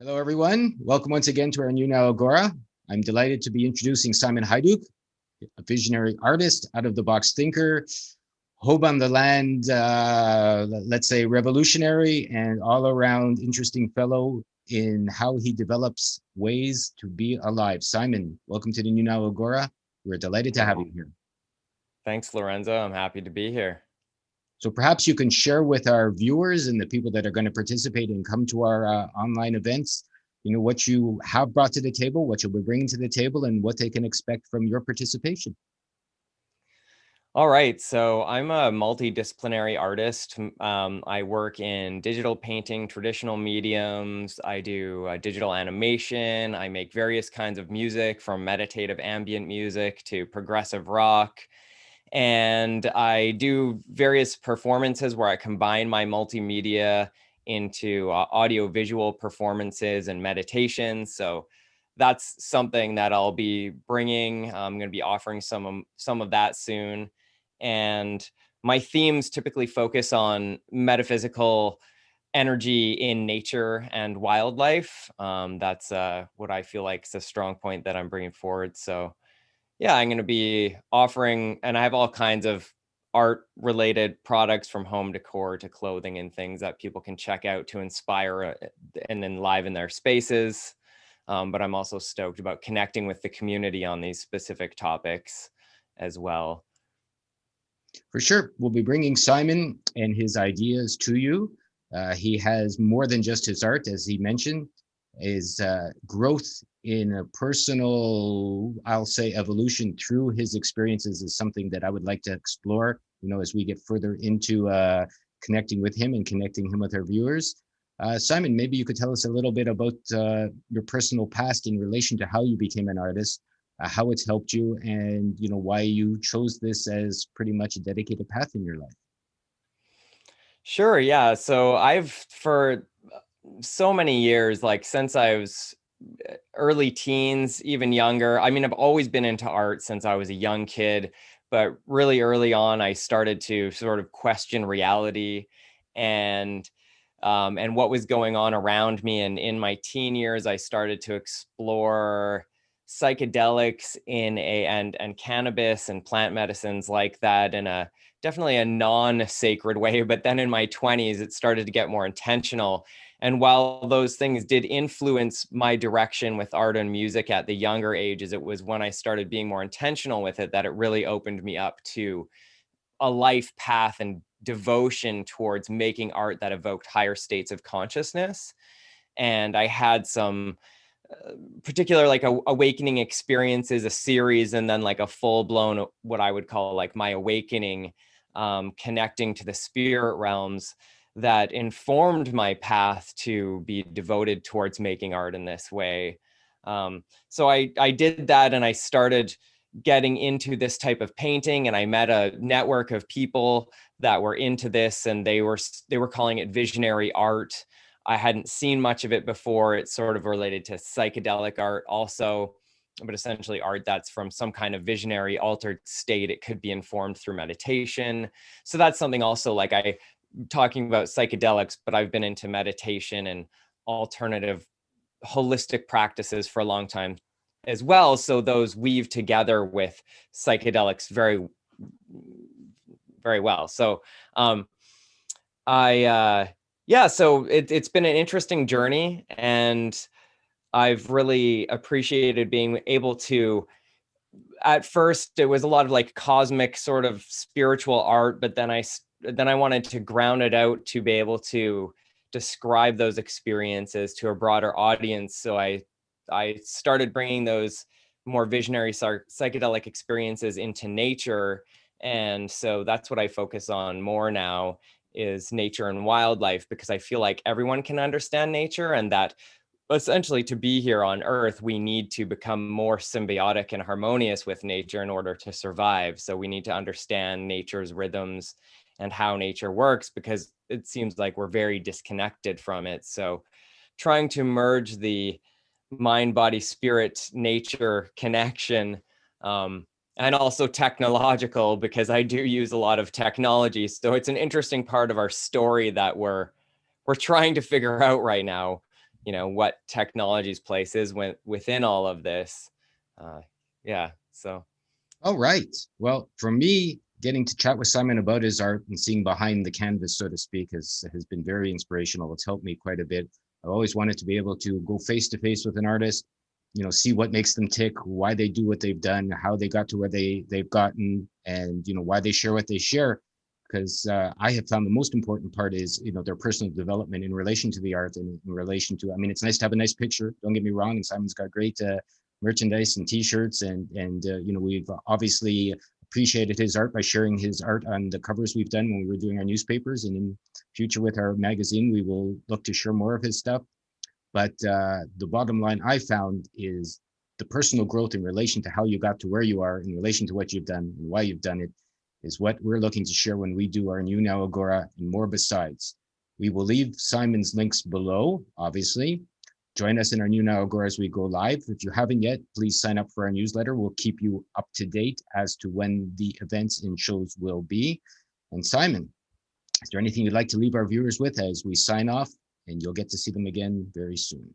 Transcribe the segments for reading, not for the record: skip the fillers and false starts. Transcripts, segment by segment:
Hello, everyone. Welcome once again to our new now Agora. I'm delighted to be introducing Simon Haiduk, a visionary artist, out-of-the-box thinker, hope on the land, let's say revolutionary, and all-around interesting fellow in how he develops ways to be alive. Simon, welcome to the new now Agora. We're delighted to have you here. Thanks, Lorenzo. I'm happy to be here. So perhaps you can share with our viewers and the people that are going to participate and come to our online events, what you have brought to the table, what you'll be bringing to the table, and what they can expect from your participation. All right, so I'm a multidisciplinary artist. I work in digital painting, traditional mediums. I do digital animation. I make various kinds of music, from meditative ambient music to progressive rock. And I do various performances where I combine my multimedia into audio-visual performances and meditations. So that's something that I'll be bringing. I'm going to be offering some of that soon. And my themes typically focus on metaphysical energy in nature and wildlife. That's what I feel like is a strong point that I'm bringing forward. So yeah, I'm going to be offering, and I have all kinds of art related products, from home decor to clothing and things that people can check out to inspire and enliven their spaces. But I'm also stoked about connecting with the community on these specific topics as well. For sure. We'll be bringing Simon and his ideas to you. He has more than just his art, as he mentioned. His growth in a personal, I'll say, evolution through his experiences is something that I would like to explore, as we get further into connecting with him and connecting him with our viewers. Simon, maybe you could tell us a little bit about your personal past in relation to how you became an artist, how it's helped you, and why you chose this as pretty much a dedicated path in your life. Sure, yeah. So I've, for so many years, like since I was early teens, even younger, I mean, I've always been into art since I was a young kid, but really early on, I started to sort of question reality and what was going on around me. And in my teen years, I started to explore psychedelics and cannabis and plant medicines like that in a definitely a non-sacred way. But then in my 20s, it started to get more intentional. And while those things did influence my direction with art and music at the younger ages, it was when I started being more intentional with it that it really opened me up to a life path and devotion towards making art that evoked higher states of consciousness. And I had some particular like awakening experiences, a series, and then like a full-blown, what I would call like my awakening, connecting to the spirit realms, that informed my path to be devoted towards making art in this way. So I did that, and I started getting into this type of painting, and I met a network of people that were into this, and they were calling it visionary art. I hadn't seen much of it before. It's sort of related to psychedelic art also, but essentially art that's from some kind of visionary altered state. It could be informed through meditation. So that's something also, like, I talking about psychedelics, but I've been into meditation and alternative holistic practices for a long time as well. So those weave together with psychedelics very, very well. So yeah, so it's been an interesting journey, and I've really appreciated being able to, at first it was a lot of like cosmic sort of spiritual art, but then I wanted to ground it out to be able to describe those experiences to a broader audience. So I started bringing those more visionary psychedelic experiences into nature. And so that's what I focus on more now, is nature and wildlife, because I feel like everyone can understand nature, and that essentially to be here on Earth, we need to become more symbiotic and harmonious with nature in order to survive. So we need to understand nature's rhythms and how nature works, because it seems like we're very disconnected from it. So trying to merge the mind, body, spirit, nature connection, and also technological, because I do use a lot of technology. So it's an interesting part of our story that we're trying to figure out right now, what technology's place is within all of this. Yeah, so. All right. Well, for me, getting to chat with Simon about his art and seeing behind the canvas, so to speak, has been very inspirational. It's helped me quite a bit. I've always wanted to be able to go face to face with an artist, see what makes them tick, why they do what they've done, how they got to where they've gotten, and why they share what they share. Because I have found the most important part is their personal development in relation to the art and in relation to. I mean, it's nice to have a nice picture. Don't get me wrong, and Simon's got great merchandise and T-shirts, and we've obviously appreciated his art by sharing his art on the covers we've done when we were doing our newspapers, and in future with our magazine, we will look to share more of his stuff. But the bottom line I found is the personal growth in relation to how you got to where you are, in relation to what you've done and why you've done it, is what we're looking to share when we do our new Now Agora and more besides. We will leave Simon's links below, obviously. Join us in our new Now Agora as we go live. If you haven't yet, please sign up for our newsletter. We'll keep you up to date as to when the events and shows will be. And Simon, is there anything you'd like to leave our viewers with as we sign off? And you'll get to see them again very soon.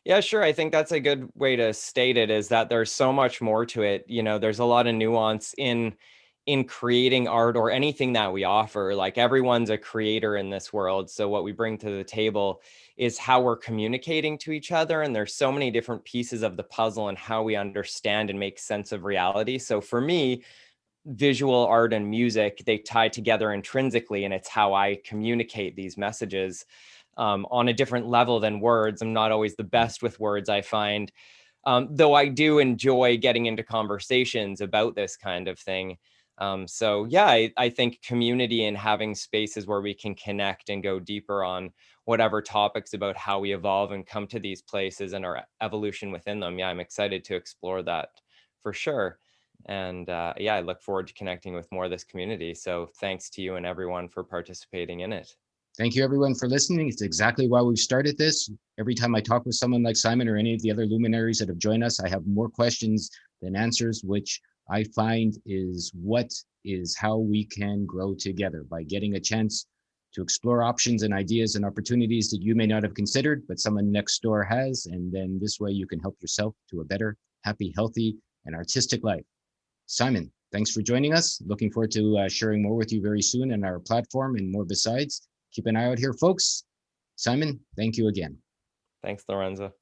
Yeah, sure. I think that's a good way to state it, is that there's so much more to it. There's a lot of nuance in creating art or anything that we offer. Like, everyone's a creator in this world. So what we bring to the table is how we're communicating to each other. And there's so many different pieces of the puzzle and how we understand and make sense of reality. So for me, visual art and music, they tie together intrinsically, and it's how I communicate these messages on a different level than words. I'm not always the best with words, I find, though I do enjoy getting into conversations about this kind of thing. So yeah, I think community and having spaces where we can connect and go deeper on whatever topics about how we evolve and come to these places and our evolution within them. Yeah, I'm excited to explore that for sure. And yeah, I look forward to connecting with more of this community. So thanks to you and everyone for participating in it. Thank you, everyone, for listening. It's exactly why we've started this. Every time I talk with someone like Simon or any of the other luminaries that have joined us, I have more questions than answers, which I find is how we can grow together, by getting a chance to explore options and ideas and opportunities that you may not have considered, but someone next door has. And then this way you can help yourself to a better, happy, healthy, and artistic life. Simon, thanks for joining us. Looking forward to sharing more with you very soon on our platform and more besides. Keep an eye out here, folks. Simon, thank you again. Thanks, Lorenzo.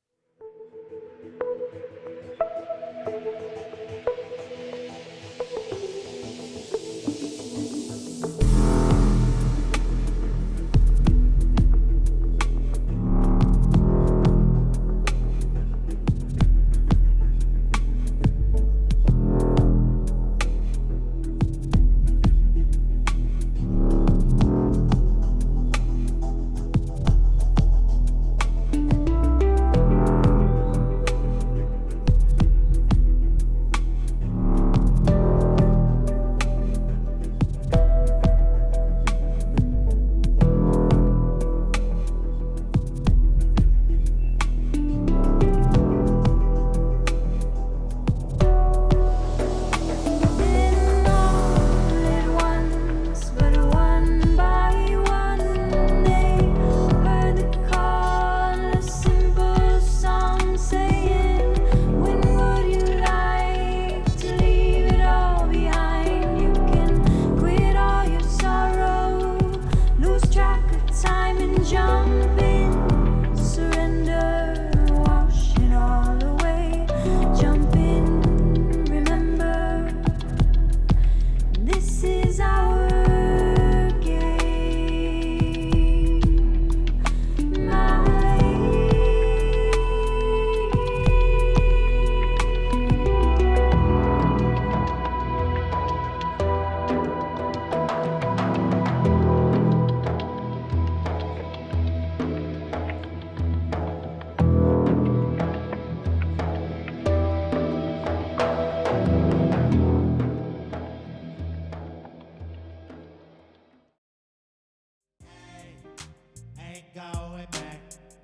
Going back,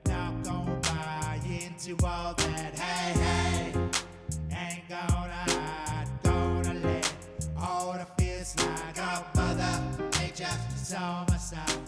not gonna buy into all that. Hey, ain't gonna hide, gonna let all the fears slide. Oh, mother nature is on my side.